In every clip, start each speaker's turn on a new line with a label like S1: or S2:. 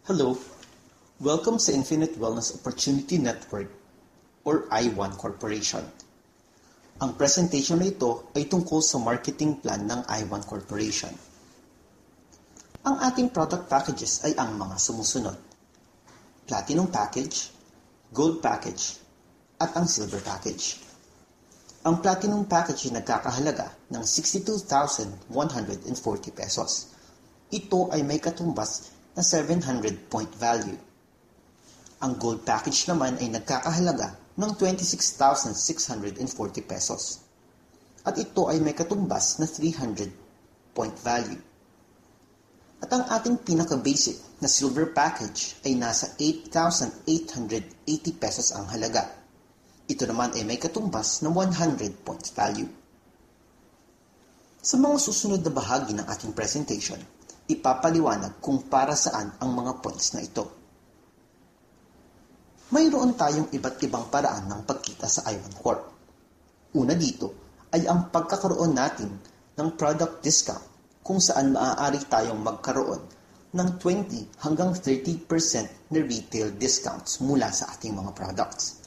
S1: Hello, welcome sa Infinite Wellness Opportunity Network or I1 Corporation. Ang presentation na ito ay tungkol sa marketing plan ng I1 Corporation. Ang ating product packages ay ang mga sumusunod: Platinum Package, Gold Package, at ang Silver Package. Ang Platinum Package ay nagkakahalaga ng 62,140 pesos. Ito ay may katumbas na 700 point value. Ang Gold Package naman ay nagkakahalaga ng 26,640 pesos. At ito ay may katumbas na 300 point value. At ang ating pinaka-basic na Silver Package ay nasa 8,880 pesos ang halaga. Ito naman ay may katumbas na 100 points value. Sa mga susunod na bahagi ng ating presentation, ipapaliwanag kung para saan ang mga points na ito. Mayroon tayong iba't ibang paraan ng pagkita sa I1 Corp. Una dito ay ang pagkakaroon natin ng product discount kung saan maaari tayong magkaroon ng 20 hanggang 30% na retail discounts mula sa ating mga products.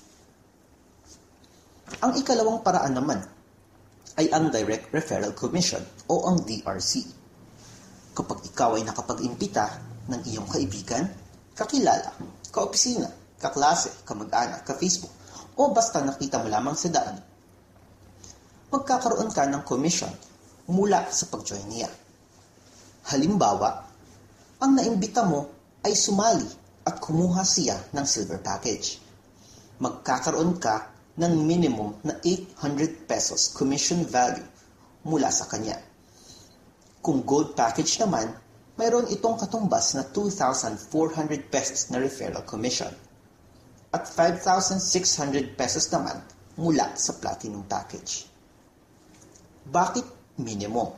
S1: Ang ikalawang paraan naman ay ang Direct Referral Commission o ang DRC. Kapag ikaw ay nakapag-impita ng iyong kaibigan, kakilala, kaopisina, kaklase, kamag-anak, ka-Facebook, o basta nakita mo lamang sa daan, magkakaroon ka ng commission mula sa pag-join niya. Halimbawa, ang naimbita mo ay sumali at kumuha siya ng Silver Package. Magkakaroon ka ng minimum na 800 pesos commission value mula sa kanya. Kung Gold Package naman, mayroon itong katumbas na 2,400 pesos na referral commission at 5,600 pesos naman mula sa Platinum Package. Bakit minimum?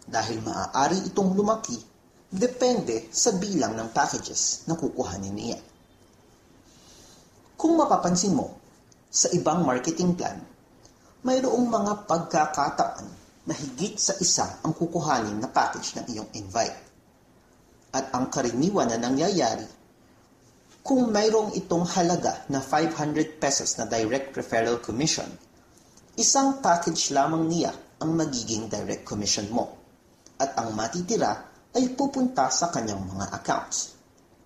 S1: Dahil maaari itong lumaki depende sa bilang ng packages na kukuhanin niya. Kung mapapansin mo, sa ibang marketing plan, mayroong mga pagkakataon na higit sa isa ang kukuhanin na package ng iyong invite. At ang karaniwan na nangyayari, kung mayroong itong halaga na 500 pesos na direct referral commission, isang package lamang niya ang magiging direct commission mo. At ang matitira ay pupunta sa kanyang mga accounts.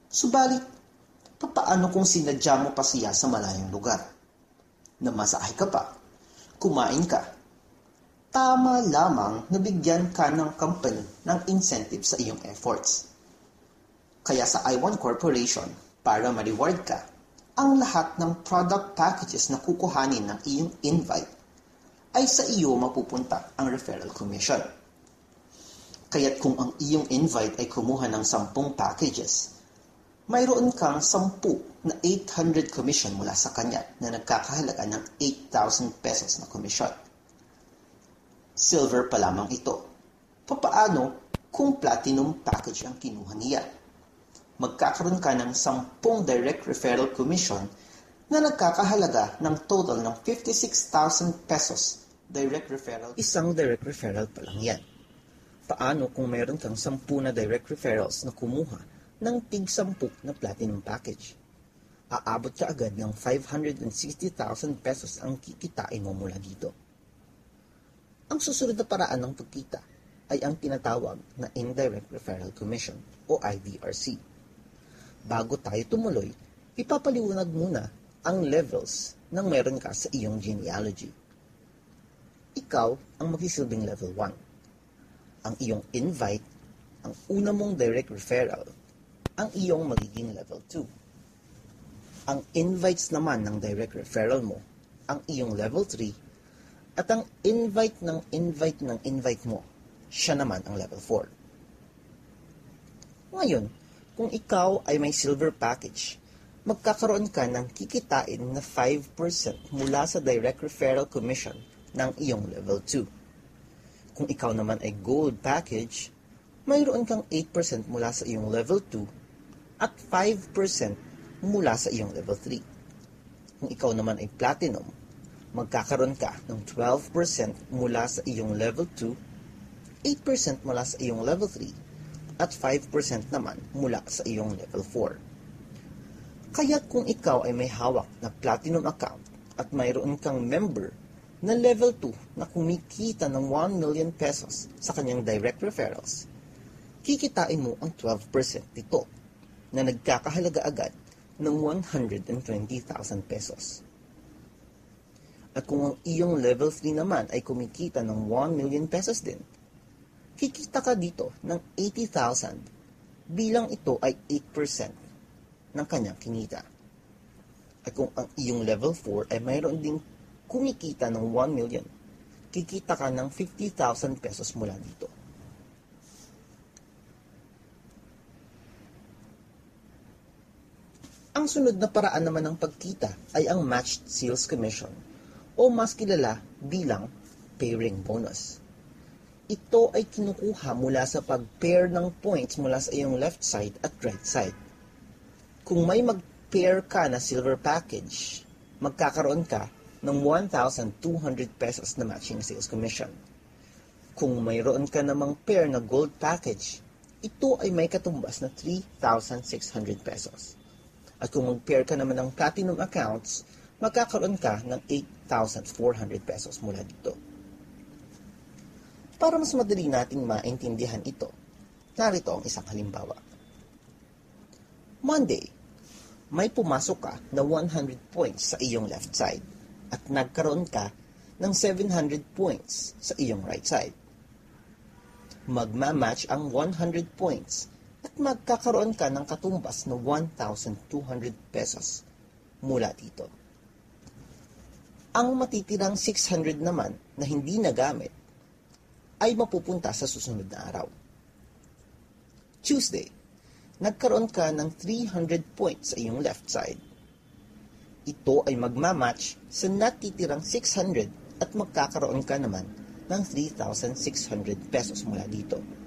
S1: Subalit, papaano kung sinadya mo pa siya sa malayong lugar? Namasahe ka pa, kumain ka, tama lamang na bigyan ka ng company ng incentive sa iyong efforts. Kaya sa I1 Corporation, para ma-reward ka, ang lahat ng product packages na kukuhanin ng iyong invite ay sa iyo mapupunta ang referral commission. Kaya't kung ang iyong invite ay kumuha ng 10 packages, mayroon kang 10 na 800 commission mula sa kanya na nagkakahalaga ng 8,000 pesos na commission. Silver pa lamang ito. Papaano kung Platinum Package ang kinuha niya? Magkakaroon ka ng 10 direct referral commission na nagkakahalaga ng total ng 56,000 pesos direct referral. Isang direct referral pa lang yan. Paano kung mayroon kang 10 na direct referrals na kumuha ng tig-10 na Platinum Package? Aabot ka agad ng 560,000 pesos ang kikitain mo mula dito. Ang susunod na paraan ng pagkita ay ang tinatawag na Indirect Referral Commission o IDRC. Bago tayo tumuloy, ipapaliwanag muna ang levels ng meron ka sa iyong genealogy. Ikaw ang magsisilbing level 1. Ang iyong invite, ang una mong direct referral, ang iyong magiging level 2. Ang invites naman ng direct referral mo, ang iyong level 3, at ang invite ng invite mo, siya naman ang level 4. Ngayon, kung ikaw ay may Silver Package, magkakaroon ka ng kikitain na 5% mula sa direct referral commission ng iyong level 2. Kung ikaw naman ay Gold Package, mayroon kang 8% mula sa iyong level 2 at 5% mula sa iyong level 3. Kung ikaw naman ay Platinum, magkakaroon ka ng 12% mula sa iyong level 2, 8% mula sa iyong level 3, at 5% naman mula sa iyong level 4. Kaya kung ikaw ay may hawak na platinum account at mayroon kang member na level 2 na kumikita ng 1 million pesos sa kanyang direct referrals, kikitain mo ang 12% nito na nagkakahalaga agad ng 120,000 pesos. At kung ang iyong level 3 naman ay kumikita ng 1 million pesos din, kikita ka dito ng 80,000 bilang ito ay 8% ng kanyang kinita. At kung ang iyong level 4 ay mayroon ding kumikita ng 1 million, kikita ka ng 50,000 pesos mula dito. Ang sunod na paraan naman ng pagkita ay ang matched sales commission o mas kilala bilang pairing bonus. Ito ay kinukuha mula sa pag-pair ng points mula sa iyong left side at right side. Kung may mag-pair ka na silver package, magkakaroon ka ng 1,200 pesos na matching sales commission. Kung mayroon ka namang pair na gold package, ito ay may katumbas na 3,600 pesos. At kung mag-pair ka naman ng platinum accounts, magkakaroon ka ng 8,400 pesos mula dito. Para mas madali nating maintindihan ito, narito ang isang halimbawa. Monday, may pumasok ka na 100 points sa iyong left side at nagkaroon ka ng 700 points sa iyong right side. Magmamatch ang 100 points at magkakaroon ka ng katumbas na 1,200 pesos mula dito. Ang matitirang 600 naman na hindi nagamit ay mapupunta sa susunod na araw. Tuesday, nagkaroon ka ng 300 points sa iyong left side. Ito ay magmamatch sa natitirang 600 at magkakaroon ka naman ng 3,600 pesos mula dito.